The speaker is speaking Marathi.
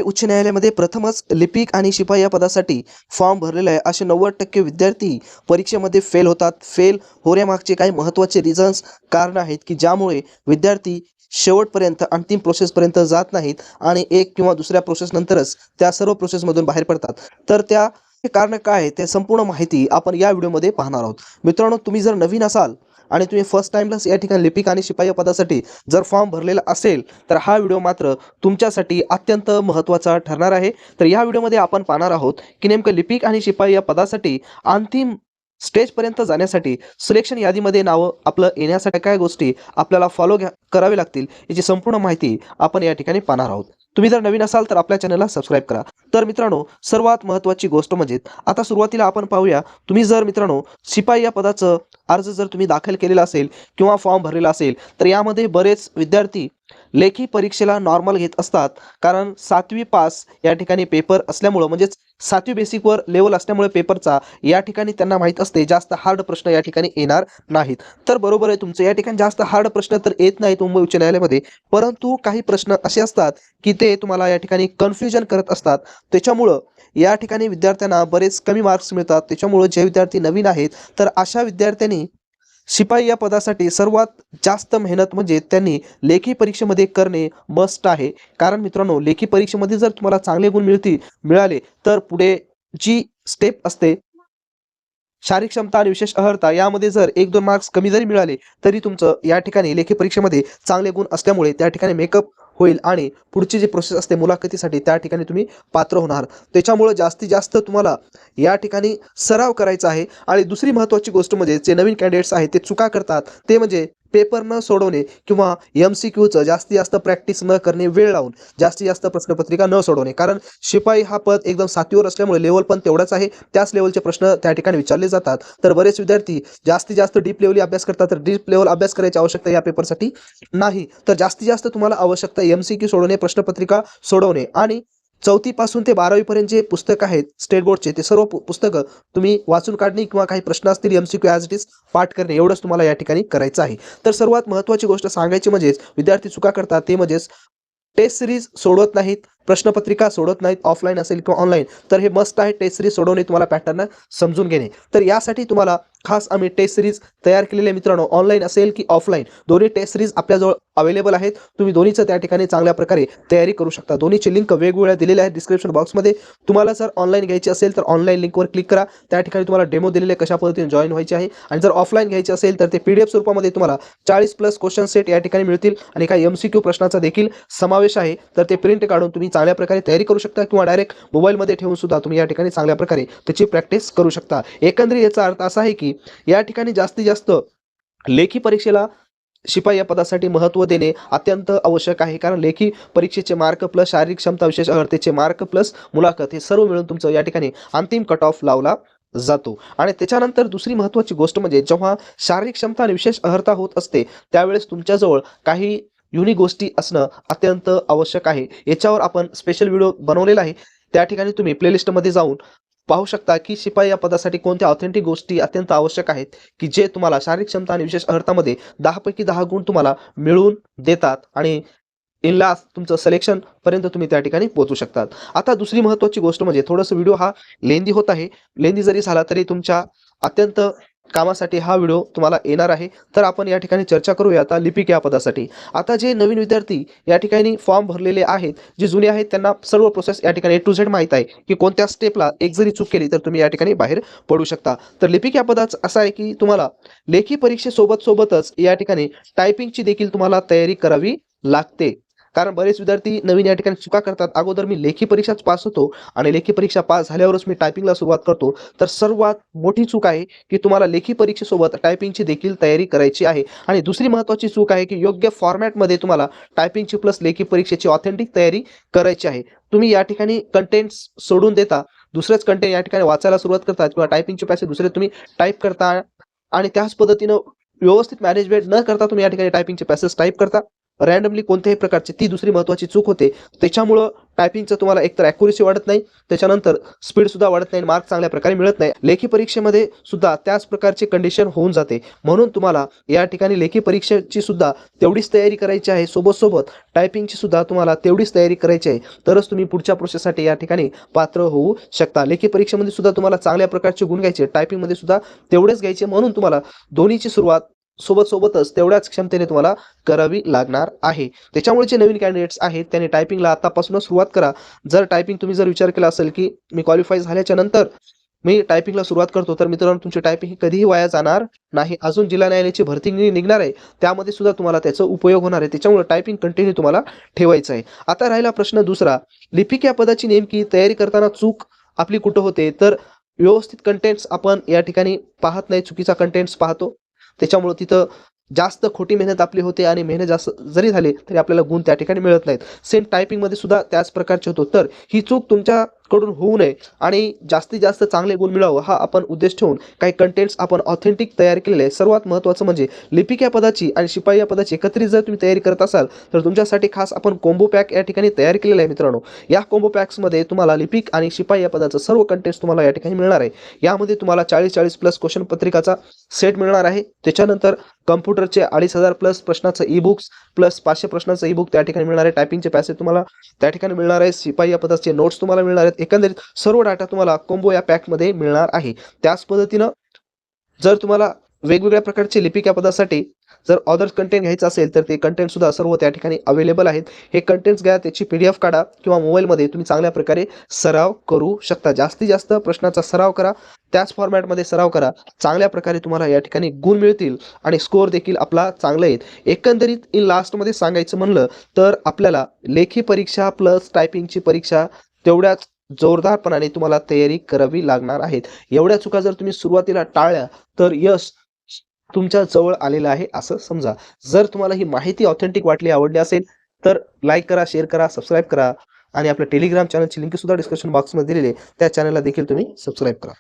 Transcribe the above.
उच्च न्यायालयामध्ये प्रथमच लिपिक आणि शिपाई या पदासाठी फॉर्म भरलेला आहे. असे 90% विद्यार्थी परीक्षेमध्ये फेल होतात. फेल होण्यामागचे काही महत्त्वाचे रिझन्स कारणं आहेत, की ज्यामुळे विद्यार्थी शेवटपर्यंत अंतिम प्रोसेसपर्यंत जात नाहीत आणि एक किंवा दुसऱ्या प्रोसेसनंतरच त्या सर्व प्रोसेसमधून बाहेर पडतात. तर ते कारणं काय आहे, ते संपूर्ण माहिती आपण या व्हिडिओमध्ये पाहणार आहोत. मित्रांनो, तुम्ही जर नवीन असाल आणि तुम्ही फर्स्ट टाईमलाच या ठिकाणी लिपिक आणि शिपाई या पदासाठी जर फॉर्म भरलेला असेल, तर हा व्हिडिओ मात्र तुमच्यासाठी अत्यंत महत्त्वाचा ठरणार आहे. तर या व्हिडिओमध्ये आपण पाहणार आहोत, की नेमकं लिपिक आणि शिपाई या पदासाठी अंतिम स्टेजपर्यंत जाण्यासाठी सिलेक्शन यादीमध्ये नावं आपलं येण्यासाठी काय गोष्टी आपल्याला करावे लागतील, याची संपूर्ण माहिती आपण या ठिकाणी पाहणार आहोत. तुम्ही जर नवीन असाल तर आपल्या चॅनलला सबस्क्राईब करा. तर मित्रांनो, सर्वात महत्त्वाची गोष्ट म्हणजे आता सुरुवातीला आपण पाहूया, तुम्ही जर मित्रांनो शिपाई या पदाचं अर्ज जर तुम्ही दाखल केलेला असेल किंवा फॉर्म भरलेला असेल, तर यामध्ये बरेच विद्यार्थी लेखी परीक्षेला नॉर्मल घेत असतात. कारण 7वी पास या ठिकाणी पेपर असल्यामुळं, म्हणजेच 7वी बेसिकवर लेवल असल्यामुळे पेपरचा या ठिकाणी त्यांना माहीत असते जास्त हार्ड प्रश्न या ठिकाणी येणार नाहीत. तर बरोबर आहे तुमचं, या ठिकाणी जास्त हार्ड प्रश्न तर येत नाहीत मुंबई उच्च न्यायालयामध्ये, परंतु काही प्रश्न असे असतात की ते तुम्हाला या ठिकाणी कन्फ्युजन करत असतात. त्याच्यामुळं या ठिकाणी विद्यार्थ्यांना बरेच कमी मार्क्स मिळतात. त्याच्यामुळं जे विद्यार्थी नवीन आहेत, तर अशा विद्यार्थ्यांनी शिपाई या पदासाठी सर्वात जास्त मेहनत म्हणजे त्यांनी लेखी परीक्षेमध्ये करणे मस्ट आहे. कारण मित्रांनो, लेखी परीक्षेमध्ये जर तुम्हाला चांगले गुण मिळाले, तर पुढे जी स्टेप असते शारीरिक क्षमता आणि विशेष अर्हता, यामध्ये जर 1-2 मार्क्स कमी जरी मिळाले, तरी तुमचं या ठिकाणी लेखी परीक्षेमध्ये चांगले गुण असल्यामुळे त्या ठिकाणी मेकअप होईल आणि पुढची जी प्रोसेस असते मुलाखतीसाठी, त्या ठिकाणी तुम्ही पात्र होणार. त्याच्यामुळं जास्तीत जास्त तुम्हाला या ठिकाणी सराव करायचा आहे. आणि दुसरी महत्त्वाची गोष्ट म्हणजे जे नवीन कॅन्डिडेट्स आहेत ते चुका करतात, ते म्हणजे पेपर न सोडवणे किंवा MCQचं जास्तीत जास्त प्रॅक्टिस न करणे, वेळ लावून जास्तीत जास्त प्रश्नपत्रिका न सोडवणे. कारण शिपाई हा पद एकदम 7वीवर असल्यामुळे लेवल पण तेवढाच आहे, त्याच लेवलचे प्रश्न त्या ठिकाणी विचारले जातात. तर बरेच विद्यार्थी जास्तीत जास्त डीप लेवली अभ्यास करतात, तर डीप लेवल अभ्यास करायची आवश्यकता या पेपरसाठी नाही. तर जास्तीत जास्त तुम्हाला आवश्यकता MCQ सोडवणे, प्रश्नपत्रिका सोडवणे. आणि 4थी पासून ते 12वी पर्यंत जे पुस्तक आहेत स्टेट बोर्डचे, ते सर्व पुस्तकं तुम्ही वाचून काढणे किंवा काही प्रश्न असतील MCQ ॲज इट इज पाठ करणे, एवढंच तुम्हाला या ठिकाणी करायचं आहे. तर सर्वात महत्त्वाची गोष्ट सांगायची म्हणजेच विद्यार्थी चुका करतात ते म्हणजेच टेस्ट सिरीज सोडवत नाहीत, प्रश्नपत्रिका सोडत नाहीत, ऑफलाईन असेल किंवा ऑनलाईन. तर हे मस्ट आहे, टेस्ट सिरीज सोडवणे, तुम्हाला पॅटर्न समजून घेणे. तर यासाठी तुम्हाला खास आम्ही टेस्ट सिरीज तयार केलेले मित्रांनो, ऑनलाईन असेल की ऑफलाईन, दोन्ही टेस्ट सिरीज आपल्याजवळ अवेलेबल आहेत. तुम्ही दोन्हीचं त्या ठिकाणी चांगल्या प्रकारे तयारी करू शकता. दोन्हीची लिंक वेगवेगळ्या दिलेल्या आहेत डिस्क्रिप्शन बॉक्समध्ये. तुम्हाला जर ऑनलाईन घ्यायची असेल तर ऑनलाईन लिंकवर क्लिक करा, त्या ठिकाणी तुम्हाला डेमो दिलेले कशा पद्धतीने जॉईन व्हायचे आहे. आणि जर ऑफलाईन घ्यायची असेल तर ते PDF स्वरूपामध्ये तुम्हाला 40+ क्वेश्चन सेट या ठिकाणी मिळतील आणि काही MCQ प्रश्नाचा देखील समावेश आहे. तर ते प्रिंट काढून तुम्ही चांगल्या प्रकारे तयारी करू शकता किंवा डायरेक्ट मोबाईलमध्ये ठेवून सुद्धा तुम्ही या ठिकाणी चांगल्या प्रकारे त्याची प्रॅक्टिस करू शकता. एकंदरीत याचा अर्थ असा आहे की या ठिकाणी जास्तीत जास्त लेखी परीक्षेला शिपाई या पदासाठी महत्त्व देणे अत्यंत आवश्यक आहे. कारण लेखी परीक्षेचे मार्क प्लस शारीरिक क्षमता, विशेष अर्हतेचे मार्क प्लस मुलाखत, हे सर्व मिळून तुमचं या ठिकाणी अंतिम कट ऑफ लावला जातो. आणि त्याच्यानंतर दुसरी महत्त्वाची गोष्ट म्हणजे जेव्हा शारीरिक क्षमता आणि विशेष अर्हता होत असते, त्यावेळेस तुमच्याजवळ काही युनिक गोष्टी असणं अत्यंत आवश्यक आहे. याच्यावर आपण स्पेशल व्हिडिओ बनवलेला आहे, त्या ठिकाणी तुम्ही प्लेलिस्टमध्ये जाऊन पाहू शकता की शिपाई या पदासाठी कोणत्या ऑथेंटिक गोष्टी अत्यंत आवश्यक आहेत, की जे तुम्हाला शारीरिक क्षमता आणि विशेष अर्हतामध्ये 10 पैकी 10 गुण तुम्हाला मिळवून देतात आणि इन लास्ट तुमचं सिलेक्शन पर्यंत तुम्ही त्या ठिकाणी पोहोचू शकतात. आता दुसरी महत्त्वाची गोष्ट म्हणजे थोडंसं व्हिडिओ हा लेंदी होत आहे. लेंदी जरी झाला तरी तुमच्या अत्यंत कामासाठी हा व्हिडिओ तुम्हाला येणार आहे. तर आपण या ठिकाणी चर्चा करूया आता लिपिक या पदासाठी. आता जे नवीन विद्यार्थी या ठिकाणी फॉर्म भरलेले आहेत, जे जुने आहेत, त्यांना सर्व प्रोसेस या ठिकाणी A to Z माहीत आहे, की कोणत्या स्टेपला एक जरी चूक केली तर तुम्ही या ठिकाणी बाहेर पडू शकता. तर लिपिक या पदाचं असं आहे की तुम्हाला लेखी परीक्षेसोबतच या ठिकाणी टायपिंगची देखील तुम्हाला तयारी करावी लागते. कारण बरेच विद्यार्थी नवीन या ठिकाणी चुका करतात. अगोदर मी लेखी परीक्षाच पास होतो आणि लेखी परीक्षा पास झाल्यावरच मी टायपिंगला सुरुवात करतो. तर सर्वात मोठी चूक आहे की तुम्हाला लेखी परीक्षेसोबत टायपिंगची देखील तयारी करायची आहे. आणि दुसरी महत्त्वाची चूक आहे की योग्य फॉर्मॅटमध्ये तुम्हाला टायपिंगची प्लस लेखी परीक्षेची ऑथेंटिक तयारी करायची आहे. तुम्ही या ठिकाणी कंटेंट्स सोडून देता, दुसरेच कंटेंट या ठिकाणी वाचायला सुरुवात करतात किंवा टायपिंगचे पॅसेज दुसरे तुम्ही टाईप करता आणि त्याच पद्धतीनं व्यवस्थित मॅनेजमेंट न करता तुम्ही या ठिकाणी टायपिंगचे पॅसेज टाईप करता. रॅन्डमली कोणत्याही प्रकारची ती दुसरी महत्त्वाची चूक होते. त्याच्यामुळं टायपिंगचं तुम्हाला एकतर ॲक्युरेसी वाढत नाही, त्याच्यानंतर स्पीडसुद्धा वाढत नाही, मार्क चांगल्या प्रकारे मिळत नाही. लेखी परीक्षेमध्ये सुद्धा त्याच प्रकारची कंडिशन होऊन जाते. म्हणून तुम्हाला या ठिकाणी लेखी परीक्षेची सुद्धा तेवढीच तयारी करायची आहे, सोबत टायपिंगची सुद्धा तुम्हाला तेवढीच तयारी करायची आहे. तरच तुम्ही पुढच्या प्रोसेससाठी या ठिकाणी पात्र होऊ शकता. लेखी परीक्षेमध्ये सुद्धा तुम्हाला चांगल्या प्रकारचे गुण घ्यायचे, टायपिंगमध्ये सुद्धा तेवढेच घ्यायचे. म्हणून तुम्हाला दोन्हीची सुरुवात सोबतच तेवढ्याच क्षमतेने तुम्हाला करावी लागणार आहे. त्याच्यामुळे जे नवीन कॅन्डिडेट्स आहेत त्यांनी टायपिंगला आतापासूनच सुरुवात करा. जर तुम्ही विचार केला असेल की मी क्वालिफाय झाल्याच्या नंतर मी टायपिंगला सुरुवात करतो, तर मित्रांनो तुमची टायपिंग ही कधीही वाया जाणार नाही. अजून जिल्हा न्यायालयाची भरती निघणार आहे, त्यामध्ये सुद्धा तुम्हाला त्याचा उपयोग होणार आहे. त्याच्यामुळे टायपिंग कंटिन्यू तुम्हाला ठेवायचं आहे. आता राहिला प्रश्न दुसरा, लिपिक या पदाची नेमकी तयारी करताना चूक आपली कुठं होते? तर व्यवस्थित कंटेंट्स आपण या ठिकाणी पाहत नाही, चुकीचा कंटेंट्स पाहतो. त्याच्यामुळं तिथं जास्त खोटी मेहनत आपली होते आणि मेहनत जास्त जरी झाली तरी आपल्याला गुण त्या ठिकाणी मिळत नाहीत. सेम टायपिंगमध्ये सुद्धा त्याच प्रकारचे होतो. तर ही चूक तुमच्याकडून होऊ नये आणि जास्तीत जास्त चांगले गुण मिळावं हा आपण उद्देश ठेवून काही कंटेंट्स आपण ऑथेंटिक तयार केलेले आहे. सर्वात महत्त्वाचं म्हणजे लिपिक या पदाची आणि शिपाई या पदाची एकत्रित जर तुम्ही तयारी करत असाल तर तुमच्यासाठी खास आपण कॉम्बो पॅक या ठिकाणी तयार केलेला आहे मित्रांनो. या कॉम्बो पॅक्समध्ये तुम्हाला लिपिक आणि शिपाई या पदाचं सर्व कंटेंट्स तुम्हाला या ठिकाणी मिळणार आहे. यामध्ये तुम्हाला 40 प्लस क्वेश्चन पत्रिकाचा सेट मिळणार आहे. त्याच्यानंतर कम्प्युटरचे 2,500 प्लस प्रश्नाचं ई बुक्स प्लस 500 प्रश्नाचं ई बुक त्या ठिकाणी मिळणार आहे. टायपिंगचे पॅसेज तुम्हाला त्या ठिकाणी मिळणार आहे. शिपाई या पदाचे नोट्स तुम्हाला मिळणार आहेत. एकंदरीत सर्व डाटा तुम्हाला कॉम्बो या पॅकमध्ये मिळणार आहे. त्याच पद्धतीनं जर तुम्हाला वेगवेगळ्या प्रकारचे लिपिक या पदासाठी जर अदर कंटेंट घ्यायचं असेल तर ते कंटेंट सुद्धा सर्व त्या ठिकाणी अवेलेबल आहेत. हे कंटेंट्स घ्या, त्याची PDF काढा किंवा मोबाईलमध्ये तुम्ही चांगल्या प्रकारे सराव करू शकता. जास्तीत जास्त प्रश्नाचा सराव करा, त्याच फॉर्मॅटमध्ये सराव करा. चांगल्या प्रकारे तुम्हाला या ठिकाणी गुण मिळतील आणि स्कोअर देखील आपला चांगला येईल. एकंदरीत इन लास्टमध्ये सांगायचं म्हणलं तर आपल्याला लेखी परीक्षा प्लस टायपिंगची परीक्षा तेवढ्याच जोरदारपणाने तुम्हाला तयारी करावी लागणार आहेत. एवढ्या चुका जर तुम्ही सुरुवातीला टाळल्या तर यश तुमच्या जवळ आलेलं आहे असं समजा. जर तुम्हाला ही माहिती ऑथेंटिक वाटली, आवडली असेल तर लाईक करा, शेअर करा, सबस्क्राईब करा आणि आपल्या टेलिग्राम चॅनलची लिंक सुद्धा डिस्क्रिप्शन बॉक्समध्ये दिलेली आहे, त्या चॅनलला देखील तुम्ही सबस्क्राईब करा.